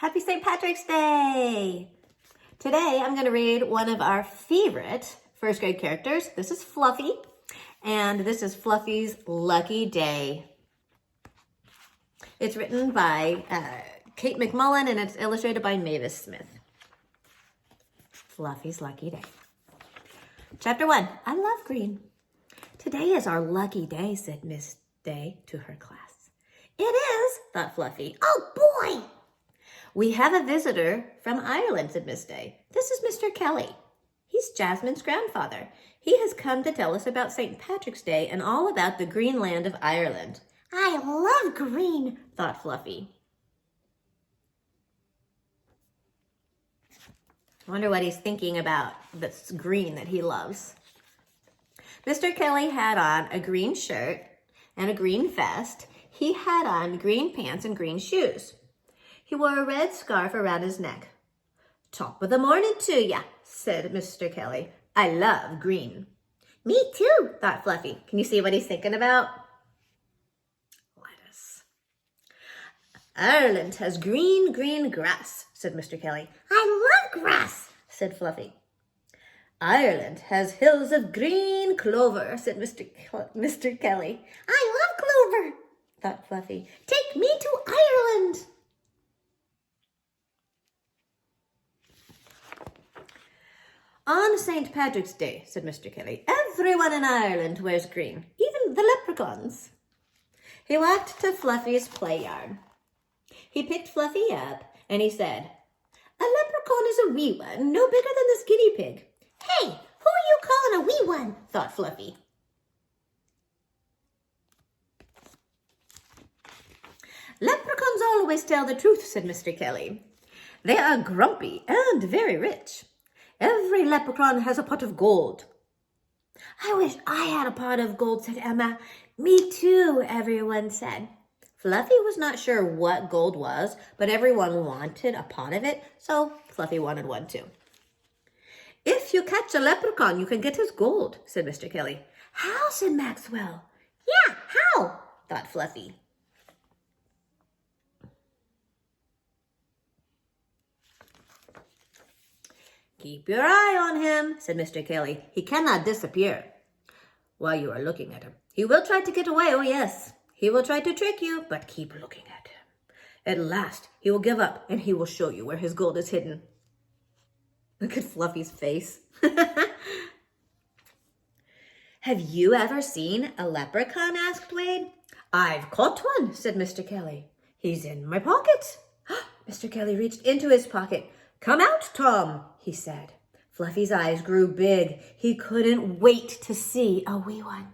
Happy St. Patrick's Day! Today I'm going to read one of our favorite first grade characters. This is Fluffy, and this is Fluffy's Lucky Day. It's written by Kate McMullen, and it's illustrated by Mavis Smith. Fluffy's Lucky Day. Chapter 1, I love green. Today is our lucky day, said Miss Day to her class. It is, thought Fluffy. Oh boy! We have a visitor from Ireland, said Miss Day. This is Mr. Kelly. He's Jasmine's grandfather. He has come to tell us about St. Patrick's Day and all about the green land of Ireland. I love green, thought Fluffy. I wonder what he's thinking about this green that he loves. Mr. Kelly had on a green shirt and a green vest. He had on green pants and green shoes. He wore a red scarf around his neck. Top of the morning to ya, said Mr. Kelly. I love green. Me too, thought Fluffy. Can you see what he's thinking about? Lettuce. Ireland has green, green grass, said Mr. Kelly. I love grass, said Fluffy. Ireland has hills of green clover, said Mr. Kelly. I love clover, thought Fluffy. Take me to Ireland. On St. Patrick's Day, said Mr. Kelly, everyone in Ireland wears green, even the leprechauns. He walked to Fluffy's play yard. He picked Fluffy up and he said, a leprechaun is a wee one, no bigger than this guinea pig. Hey, who are you calling a wee one? Thought Fluffy. Leprechauns always tell the truth, said Mr. Kelly. They are grumpy and very rich. Every leprechaun has a pot of gold. I wish I had a pot of gold, said Emma. Me too, everyone said. Fluffy was not sure what gold was, but everyone wanted a pot of it, so Fluffy wanted one too. If you catch a leprechaun, you can get his gold, said Mr. Kelly. How, said Maxwell. Yeah, how, thought Fluffy. Keep your eye on him, said Mr. Kelly. He cannot disappear while you are looking at him. He will try to get away, oh yes. He will try to trick you, but keep looking at him. At last, he will give up, and he will show you where his gold is hidden. Look at Fluffy's face. Have you ever seen a leprechaun? Asked Wade. I've caught one, said Mr. Kelly. He's in my pocket. Mr. Kelly reached into his pocket. Come out, Tom, he said. Fluffy's eyes grew big. He couldn't wait to see a wee one.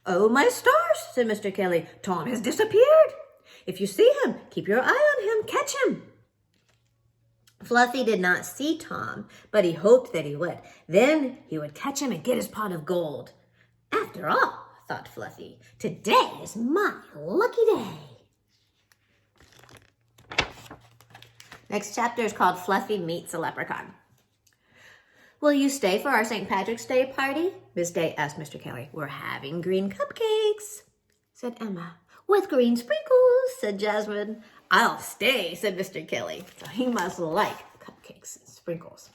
Oh, my stars, said Mr. Kelly. Tom has disappeared. If you see him, keep your eye on him. Catch him. Fluffy did not see Tom, but he hoped that he would. Then he would catch him and get his pot of gold. After all, thought Fluffy, today is my lucky day. Next chapter is called Fluffy Meets a Leprechaun. Will you stay for our St. Patrick's Day party? Miss Day asked Mr. Kelly. We're having green cupcakes, said Emma. With green sprinkles, said Jasmine. I'll stay, said Mr. Kelly. So he must like cupcakes and sprinkles.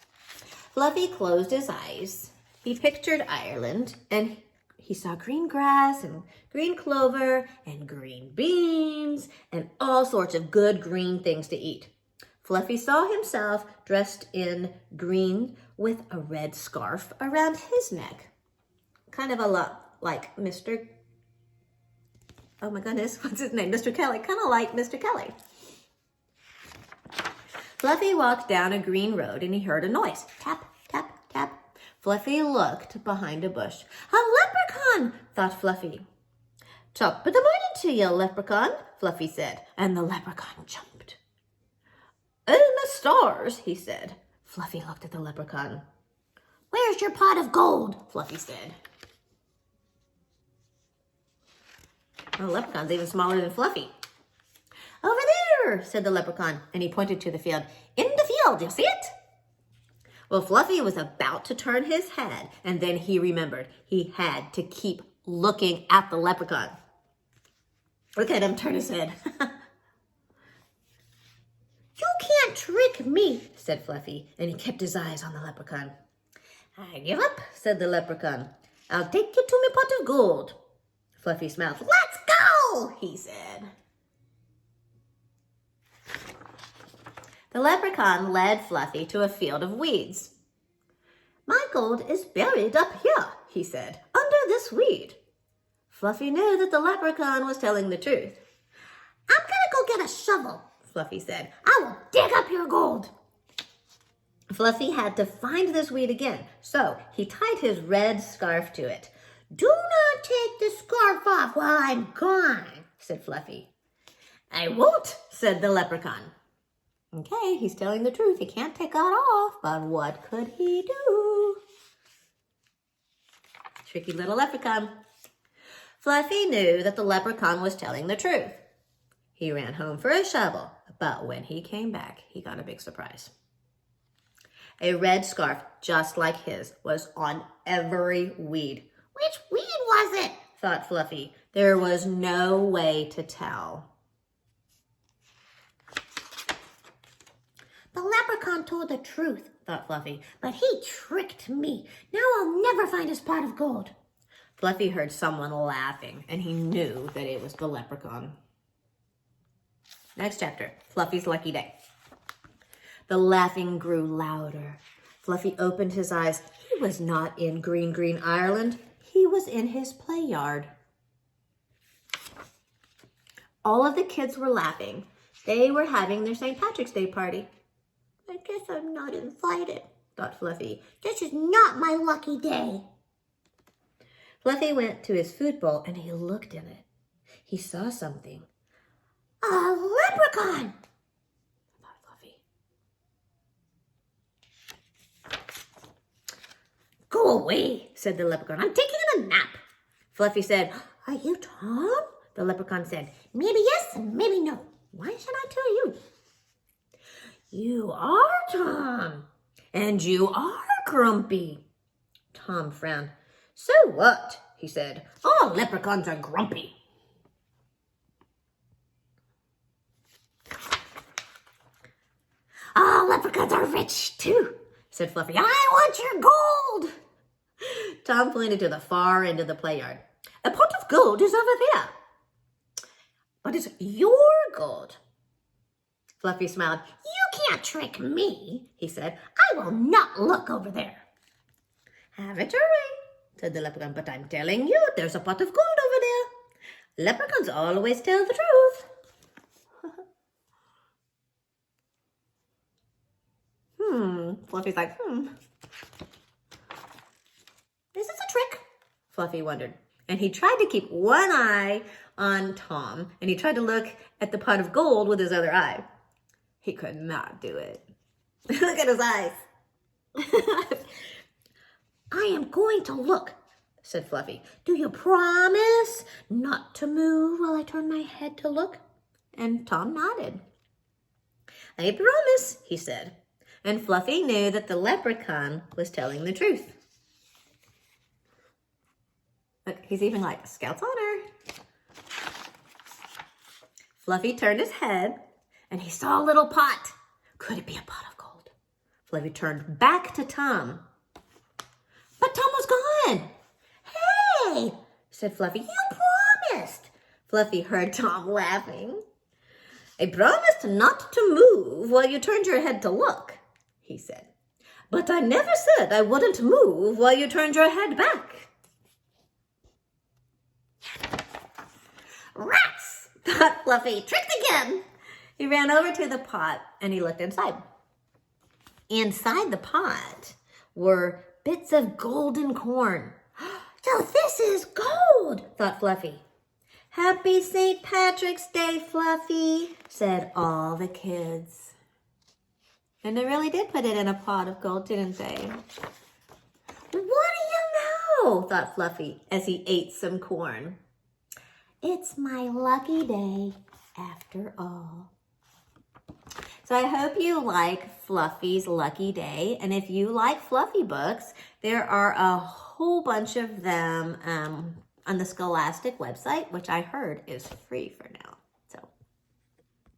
Fluffy closed his eyes. He pictured Ireland, and he saw green grass and green clover and green beans and all sorts of good green things to eat. Fluffy saw himself dressed in green with a red scarf around his neck. Kind of a lot like Mr. Oh my goodness, what's his name? Mr. Kelly, kind of like Mr. Kelly. Fluffy walked down a green road and he heard a noise. Tap, tap, tap. Fluffy looked behind a bush. A leprechaun, thought Fluffy. Top of the morning to you, leprechaun, Fluffy said, and the leprechaun jumped. Oh, my stars, he said. Fluffy looked at the leprechaun. Where's your pot of gold? Fluffy said. The leprechaun's even smaller than Fluffy. Over there, said the leprechaun, and he pointed to the field. In the field, you see it? Well, Fluffy was about to turn his head, and then he remembered he had to keep looking at the leprechaun. Look at him turn his head. You can't trick me, said Fluffy, and he kept his eyes on the leprechaun. I give up, said the leprechaun. I'll take you to my pot of gold. Fluffy smiled. Let's go, he said. The leprechaun led Fluffy to a field of weeds. My gold is buried up here, he said, under this weed. Fluffy knew that the leprechaun was telling the truth. I'm gonna go get a shovel, Fluffy said. I will dig up your gold. Fluffy had to find this weed again, so he tied his red scarf to it. Do not take the scarf off while I'm gone, said Fluffy. I won't, said the leprechaun. Okay, he's telling the truth. He can't take that off, but what could he do? Tricky little leprechaun. Fluffy knew that the leprechaun was telling the truth. He ran home for a shovel, but when he came back, he got a big surprise. A red scarf, just like his, was on every weed. Which weed was it? Thought Fluffy. There was no way to tell. The leprechaun told the truth, thought Fluffy, but he tricked me. Now I'll never find his pot of gold. Fluffy heard someone laughing, and he knew that it was the leprechaun. Next chapter, Fluffy's lucky day. The laughing grew louder. Fluffy opened his eyes. He was not in green, green Ireland. He was in his play yard. All of the kids were laughing. They were having their St. Patrick's Day party. I guess I'm not invited, thought Fluffy. This is not my lucky day. Fluffy went to his food bowl and he looked in it. He saw something. A leprechaun, thought Fluffy. Go away, said the leprechaun. I'm taking a nap. Fluffy said, Are you Tom? The leprechaun said, Maybe yes, maybe no. Why should I tell you? You are Tom, and you are grumpy. Tom frowned. So what? He said. All leprechauns are grumpy. All leprechauns are rich too, said Fluffy. I want your gold. Tom pointed to the far end of the play yard. A pot of gold is over there. But it's your gold. Fluffy smiled. You can't trick me, he said. I will not look over there. Have it your way, said the leprechaun, but I'm telling you, there's a pot of gold over there. Leprechauns always tell the truth. Fluffy's like, Is this a trick? Fluffy wondered. And he tried to keep one eye on Tom, and he tried to look at the pot of gold with his other eye. He could not do it. Look at his eyes. I am going to look, said Fluffy. Do you promise not to move while I turn my head to look? And Tom nodded. I promise, he said. And Fluffy knew that the leprechaun was telling the truth. Look, he's even like, Scout's honor. Fluffy turned his head, and he saw a little pot. Could it be a pot of gold? Fluffy turned back to Tom. But Tom was gone. Hey, said Fluffy, you promised. Fluffy heard Tom laughing. I promised not to move while you turned your head to look, he said. But I never said I wouldn't move while you turned your head back. Rats, thought Fluffy, tricked again. He ran over to the pot and he looked inside. Inside the pot were bits of golden corn. So this is gold, thought Fluffy. Happy St. Patrick's Day, Fluffy, said all the kids. And they really did put it in a pot of gold, didn't they? What do you know, thought Fluffy as he ate some corn. It's my lucky day after all. So I hope you like Fluffy's Lucky Day. And if you like Fluffy books, there are a whole bunch of them on the Scholastic website, which I heard is free for now.